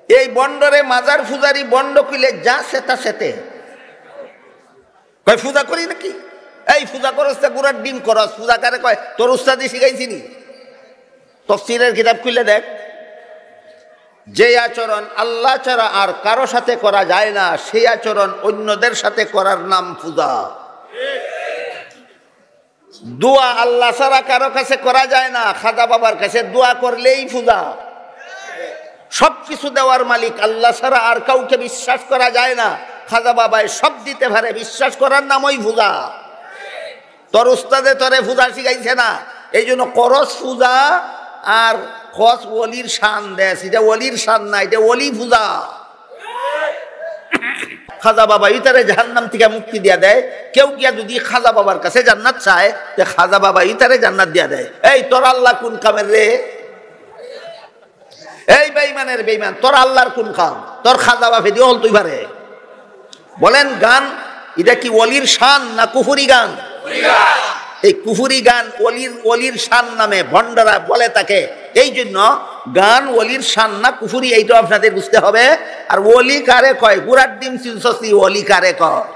এই বন্ডরে মাজার ফুজারি বন্ড কইলে যা সেতা সেতে কয় পূজা করি নাকি? এই পূজা করস তা গুড়ার ডিম করস, পূজা কারে কয়? তোর উস্তাদি শিখাইছিনি? তাফসীরের কিতাব খুলে দেখ, যে আচরণ আল্লাহ ছাড়া আর কারো সাথে করা যায় না সেই আচরণ অন্যদের সাথে করার নাম পূজা। দোয়া আল্লাহ ছাড়া কারো কাছে করা যায় না, খাজা বাবার কাছে দোয়া করলেই পূজা। সবকিছু দেওয়ার মালিক আল্লাহ ছাড়া আর কাউকে বিশ্বাস করা যায় না, খাজা বাবাই সব দিতে পারে, বিশ্বাস করার নামই পূজা। তোর উস্তাদে তোরে পূজা শিখাইছে না, এই জন্য করস পূজা আর খস ওলির শান দেশ, এটা ওলির শান না, এটা ওলি পূজা। খাজা বাবা ইতারে জাহান্নাম থেকে মুক্তি দিয়া দেয়। কেউ গিয়া যদি খাজা বাবার কাছে জান্নাত চায়, তে খাজা বাবা ইতারে জান্নাত দিয়া দেয়। এই তোর আল্লাহ কোন কামের রে? এই বেঈমানের বেঈমান, তোর আল্লাহর কোন কাম? তোর খাজা বাবা দিও হল তুই পারে। বলেন গান এটা কি ওলির শান না কুফরি গান? এই কুফরি গান ওলির শান নামে ভণ্ডরা বলে তাকে। এই জন্য গান ওলির শান না কুফরি, এইটা আপনাদের বুঝতে হবে। আর ওলি কারে কয়? গুড়ার ডিম চিনসি, ওলি কারে কয়?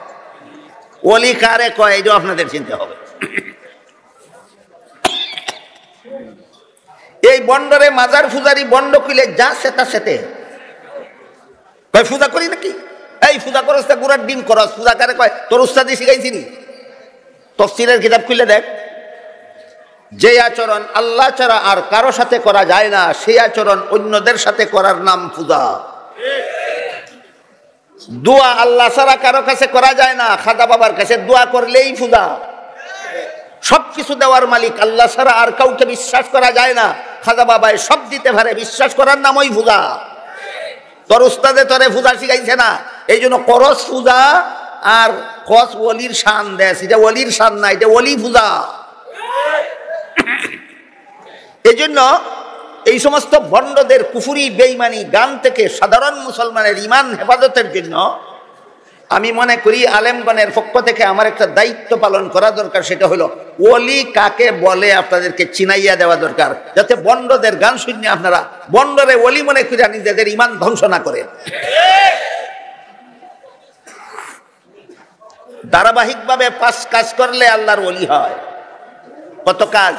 ওলি কারে কয় এইটা আপনাদের চিনতে হবে। এই বন্ডরে মাজার ফুজারি বন্ড কইলে যা সেতা সেতে কয় পূজা করি নাকি? এই পূজা করস তা গুড়ার ডিম করস, পূজা কারে কয়? তোর উস্তাদি শিখাইছিনি? তাফসীরের কিতাব খুলে দেখ, যে আচরণ আল্লাহ ছাড়া আর কারো সাথে করা যায় না সেই আচরণ অন্যদের সাথে করার নাম পূজা। দোয়া আল্লাহ ছাড়া কারো কাছে করা যায় না, খাজা বাবার কাছে দোয়া করলেই পূজা। সবকিছু দেওয়ার মালিক আল্লাহ ছাড়া আর কাউকে বিশ্বাস করা যায় না, খাজা বাবাই সব দিতে পারে, বিশ্বাস করার নামই পূজা। তোর উস্তাদে তোরে পূজা শিখাইছে না, এই জন্য করস পূজা আর খস ওলির শান দেশ, এটা ওলির শান না, এটা ওলি পূজা। এই জন্য এই সমস্ত ভণ্ডদের কুফরি বেঈমানি গান থেকে সাধারণ মুসলমানের ইমান হেফাজতের জন্য আমি মনে করি আলেমগণের পক্ষ থেকে আমার একটা দায়িত্ব পালন করা দরকার। সেটা হলো ওলি কাকে বলে আপনাদেরকে চিনাইয়া দেওয়া দরকার, যাতে ভণ্ডদের গান শুনে আপনারা ভণ্ডরে ওলি মনে করে নিজেদের ইমান ধ্বংস না করেন। ধারাবাহিকভাবে 5 কাজ করলে আল্লাহর ওলি হয়। কত কাজ?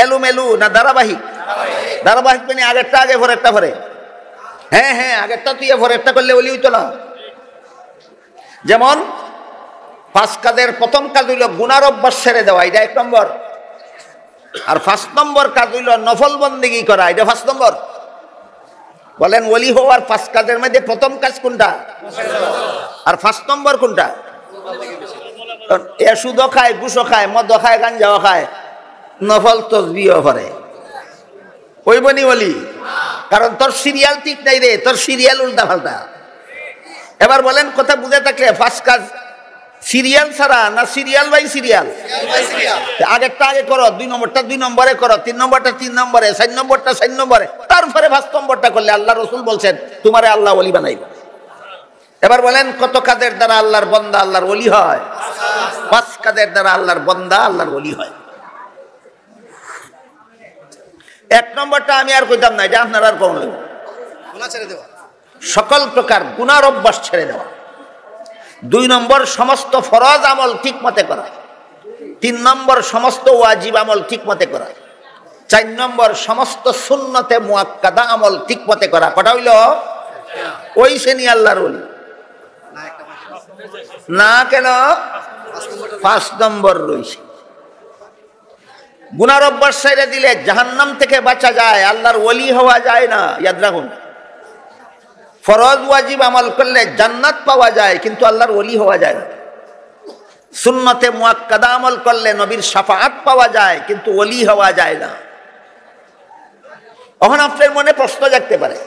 এলোমেলু না ধারাবাহিক? ধারাবাহিক মানে আগেরটা আগে পরেরটা পরে। হ্যাঁ আগেরটা তুই পরেরটা করলে ওলি হইতো না। যেমন 5 কাজের প্রথম কাজ হইল গুনার অভ্যাস ছেড়ে দেওয়া, এটা 1 নম্বর। আর 5 নম্বর কাজ হইল নফল বন্দেগী করা, এটা 5 নম্বর। বলেন ওলি হওয়ার 5 কাজের মধ্যে প্রথম কাজ কোনটা? আর 5 নম্বর কোনটা? এ সুদও খায়, ঘুষও খায়, মদ খায়, গাঞ্জাও খায়, নফল তসবিহও করে, ওই বনি ওলি? কারণ তোর সিরিয়াল ঠিক নাই রে, তোর সিরিয়াল উল্টা পাল্টা। এবার বলেন কথা বুঝে থাকলে 5 কাজ সিরিয়াল ছাড়া না সিরিয়াল বাই সিরিয়াল? আগেরটা আগে করো, 2 নম্বরটা 2 নম্বরে করো, 3 নম্বরটা 3 নম্বরে, 4 নম্বরটা 4 নম্বরে, তারপরে 5 নম্বরটা করলে আল্লাহ রসুল বলছেন তোমারে আল্লাহ ওলি বানাইব। এবার বলেন কত কাজের দ্বারা আল্লাহর বন্দা আল্লাহর ওলি হয়? 5 কাজের দ্বারা আল্লাহর বন্দা আল্লাহর ওলি হয়। 1 নম্বরটা আমি আর কইতাম না, এটা আপনারা আর কোন ছেড়ে দেওয়া, সকল প্রকার গুনার অভ্যাস ছেড়ে দেওয়া। 2 নম্বর সমস্ত ফরজ আমল ঠিক মতে করা। 3 নম্বর সমস্ত ওয়াজিব আমল ঠিক মতে করা। 4 নম্বর সমস্ত সুন্নতে মুআক্কাদা আমল ঠিক মতে করা। কটা হইল? ওই শ্রেণী আল্লাহর ওলি না। কেন? 5 নম্বর রয়েছে। গুনার অভ্যাস ছেড়ে দিলে জাহান্নাম থেকে বাঁচা যায়, আল্লাহর ওলি হওয়া যায় না, ইয়াদ রাখুন। ফরজ ওয়াজিব আমল করলে জান্নাত পাওয়া যায়, কিন্তু আল্লাহর ওলি হওয়া যায় না। সুন্নতে মুআক্কাদা আমল করলে নবীর শাফাআত পাওয়া যায়, কিন্তু ওলি হওয়া যায় না। এখন আপনার মনে প্রশ্ন জাগতে পারে,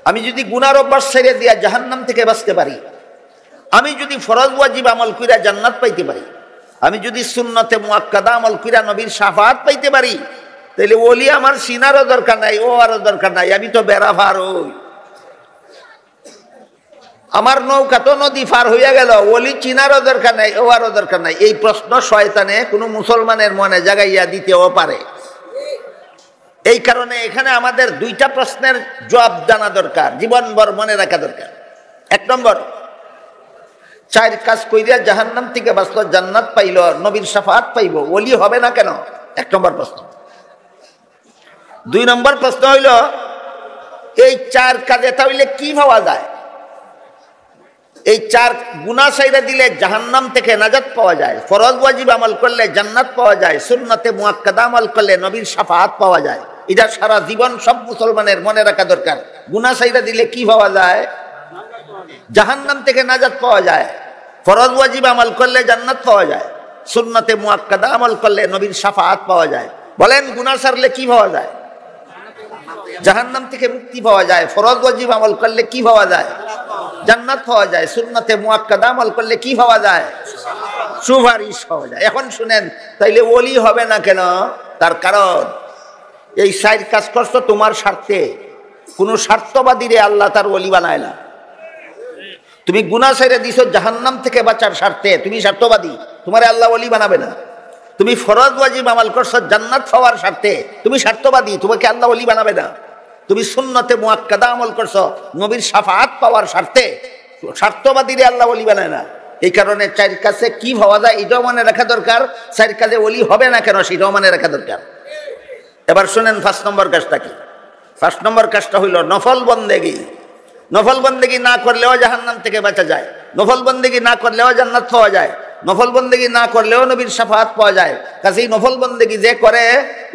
আমি যদি গুনার অভ্যাস ছেড়ে দিয়া জাহান্নাম থেকে বাঁচতে পারি, আমি যদি ফরজ ওয়াজিব আমল কইরা জান্নাত পাইতে পারি, আমি যদি সুন্নতে মুআক্কাদা আমল কইরা নবীর শাফাআত পাইতে পারি, তাহলে ওলি আমার সিনারও দরকার নাই, ও আরও দরকার নাই, আমি তো বেড়া পার হই। আমার নৌকা তো নদী পার হইয়া গেল, ওলি চিনারও দরকার নাই, ও আরও দরকার নাই। এই প্রশ্ন শয়তানে কোনো মুসলমানের মনে জাগাইয়া দিতেও পারে। এই কারণে এখানে আমাদের দুইটা প্রশ্নের জবাব জানা দরকার, জীবনভর মনে রাখা দরকার। এক নম্বর, 4 কাজ কইরা জাহান্নাম থেকে বাঁচলো, জান্নাত পাইল, নবীর শাফাআত পাইব, ওলি হবে না কেন? 1 নম্বর প্রশ্ন। 2 নম্বর প্রশ্ন হইল, এই 4 কাজে তাহলে কি পাওয়া যায়? এই 4 গুনাহ ছাইরা দিলে জাহান্নাম থেকে নাজাত পাওয়া যায়, ফরজ ওয়াজিব আমল করলে জান্নাত পাওয়া যায়, সুন্নতে মুআক্কাদা আমল করলে নবীর শাফাআত পাওয়া যায়। এটা সারা জীবন সব মুসলমানের মনে রাখা দরকার। গুনাহ ছাইরা দিলে কি পাওয়া যায়? জাহান্নাম থেকে নাজাত পাওয়া যায়, ফরজ ওয়াজিব আমল করলে জান্নাত পাওয়া যায়, সুন্নতে মুআক্কাদা আমল করলে নবীর শাফাআত পাওয়া যায়। বলেন, গুনাহ ছাড়লে কি পাওয়া যায়? জাহান্নাম থেকে মুক্তি পাওয়া যায়। ফরজ ওয়াজিব আমল করলে কি পাওয়া যায়? জান্নাত পাওয়া যায়। সুন্নতে মুআক্কাদা আমল করলে কি পাওয়া যায়? সুপারিশ পাওয়া যায়। এখন শুনেন, তাইলে ওলি হবে না কেন? তার কারণ, এই 4 কাজ করছো তোমার স্বার্থে। কোনো স্বার্থবাদীরে আল্লাহ তার ওলি বানায় না। তুমি গুনাহ ছেড়ে দিছো জাহান্নাম থেকে বাঁচার স্বার্থে, তুমি স্বার্থবাদী, তোমারে আল্লাহ ওলি বানাবে না। তুমি ফরজ ওয়াজিব আমল করছো জান্নাত পাওয়ার স্বার্থে, তুমি স্বার্থবাদী, তোমাকে আল্লাহ ওলি বানাবে না। তুমি সুন্নতে মুআক্কাদা আমল করছো নবীর শাফাআত পাওয়ার স্বার্থে, স্বার্থবাদীরে আল্লাহ ওলি বানায় না। এই কারণে 4 কাজে কি পাওয়া যায় এটাও মনে রাখা দরকার, 4 কাজে ওলি হবে না কেন সেটাও মনে রাখা দরকার। এবার শুনেন 1 নম্বর কাজটা কি। 1 নম্বর কাজটা হইল নফল বন্দেগী। নফল বন্দেগী না করলেও জাহান্নাম থেকে বাঁচা যায়, নফল বন্দেগী না করলেও জান্নাত পাওয়া যায়, নফল বন্দেগী না করলেও নবীর শাফাআত পাওয়া যায়। কাজেই নফল বন্দেগী যে করে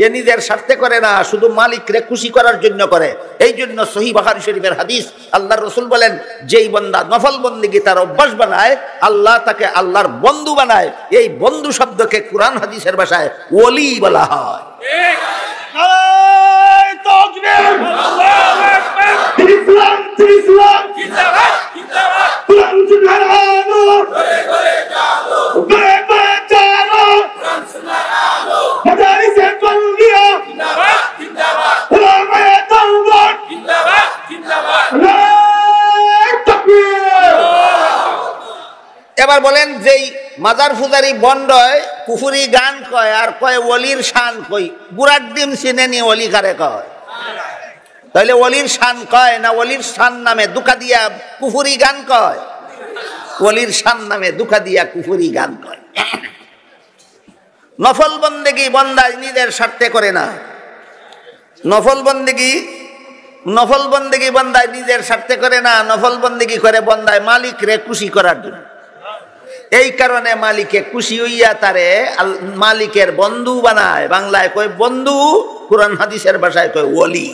এ নিজের স্বার্থে করে না, শুধু মালিকরে খুশি করার জন্য করে। এই জন্য সহিহ বুখারী শরীফের হাদিস, আল্লাহর রাসূল বলেন, যেই বান্দা নফল বন্দেগী তার অভ্যাস বানায়, আল্লাহ তাকে আল্লাহর বন্ধু বানায়। এই বন্ধু শব্দকে কুরআন হাদিসের ভাষায় ওলি বলা হয়। এবার বলেন, যেই মাজার ফুজারি বন্ডয় কুফুরি গান কয় আর কয় ওলির শান কই, বুড়ার ডিম চিনে নি ওলি কারে কয়? তাহলে ওলির শান কয় না ওলির শান নামে দুকা দিয়া কুফুরি গান কয়? ওলির শান নামে দুকা দিয়া কুফুরি গান কয়। নফল বন্দেগী বন্দায় নিজের স্বার্থে করে না। নফল বন্দেগী বন্দায় নিজের স্বার্থে করে না, নফল বন্দেগী করে বন্দায় মালিক রে খুশি করার জন্য। এই কারণে মালিকে খুশি হইয়া তারে মালিকের বন্ধু বানায়। বাংলায় কয় বন্ধু, কুরআন হাদিসের ভাষায় কয় ওলি।